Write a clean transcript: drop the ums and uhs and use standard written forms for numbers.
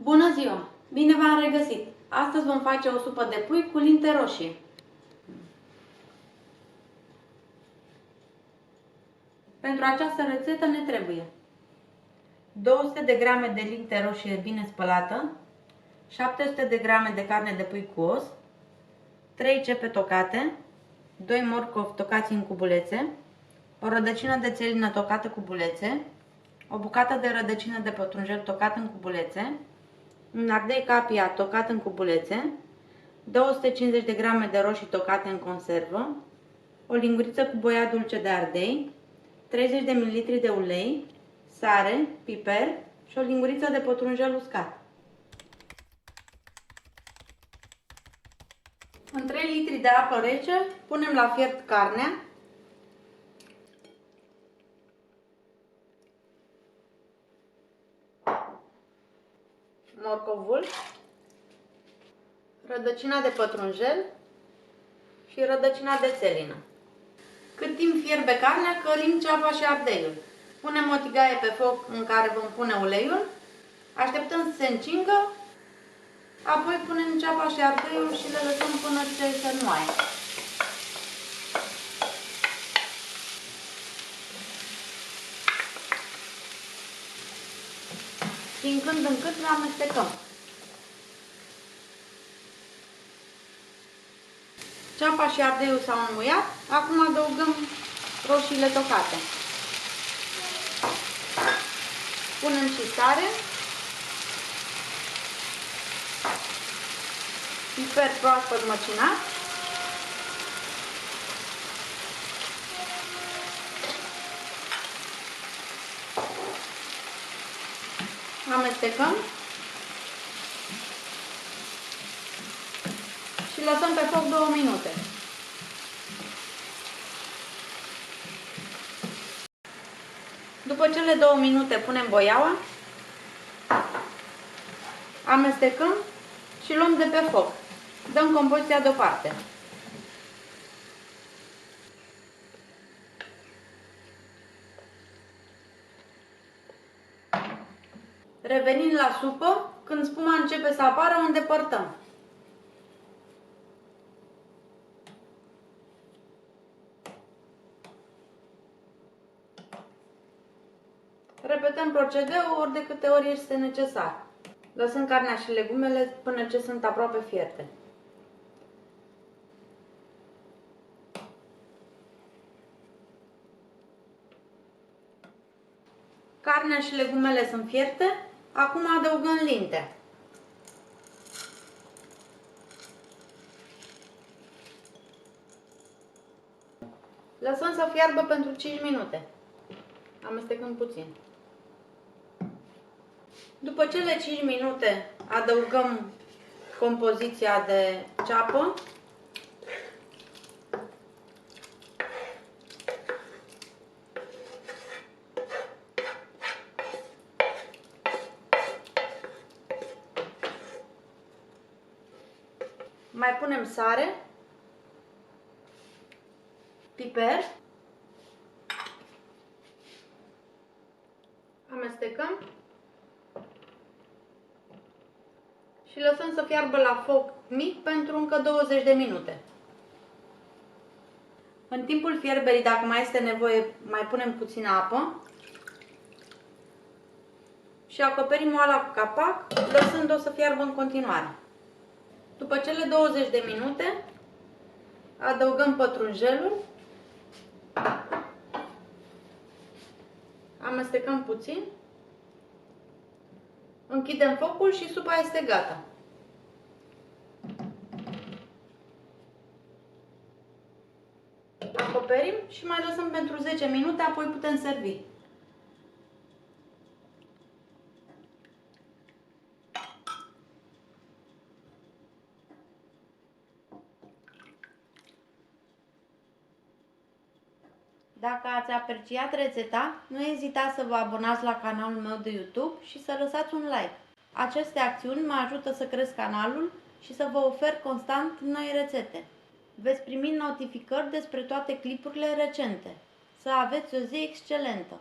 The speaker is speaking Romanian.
Bună ziua! Bine v-am regăsit! Astăzi vom face o supă de pui cu linte roșii. Pentru această rețetă ne trebuie 200 de grame de linte roșie bine spălată, 700 de grame de carne de pui cu os, 3 cepe tocate, 2 morcovi tocați în cubulețe, o rădăcină de țelină tocată cu bulețe, o bucată de rădăcină de pătrunjel tocat în cubulețe, un ardei capia tocat în cubulețe, 250 de grame de roșii tocate în conservă, o linguriță cu boia dulce de ardei, 30 de ml de ulei, sare, piper și o linguriță de pătrunjel uscat. În 3 litri de apă rece punem la fiert carnea, morcovul, rădăcina de pătrunjel și rădăcina de țelină. Cât timp fierbe carnea, călim ceapa și ardeiul. Punem o tigaie pe foc în care vom pune uleiul, așteptăm să se încingă, apoi punem ceapa și ardeiul și le lăsăm până ce se înmoaie. Din când în când le amestecăm. Ceapa și ardeiul s-au înmuiat, acum adăugăm roșiile tocate. Punem și sare, piper proaspăt măcinat, amestecăm și lăsăm pe foc 2 minute. După cele 2 minute punem boiaua, amestecăm și luăm de pe foc. Dăm compoziția deoparte. Revenind la supă, când spuma începe să apară, o îndepărtăm. Repetăm procedeul ori de câte ori este necesar, lăsând carnea și legumele până ce sunt aproape fierte. Carnea și legumele sunt fierte, acum adăugăm linte. Lăsăm să fiarbă pentru 5 minute. Amestecăm puțin. După cele 5 minute adăugăm compoziția de ceapă, mai punem sare, piper, amestecăm și lăsăm să fiarbă la foc mic pentru încă 20 de minute. În timpul fierberii, dacă mai este nevoie, mai punem puțină apă și acoperim oala cu capac, lăsând-o să fiarbă în continuare. După cele 20 de minute, adăugăm pătrunjelul, amestecăm puțin, închidem focul și supa este gata. Acoperim și mai lăsăm pentru 10 minute, apoi putem servi. Dacă ați apreciat rețeta, nu ezitați să vă abonați la canalul meu de YouTube și să lăsați un like. Aceste acțiuni mă ajută să cresc canalul și să vă ofer constant noi rețete. Veți primi notificări despre toate clipurile recente. Să aveți o zi excelentă!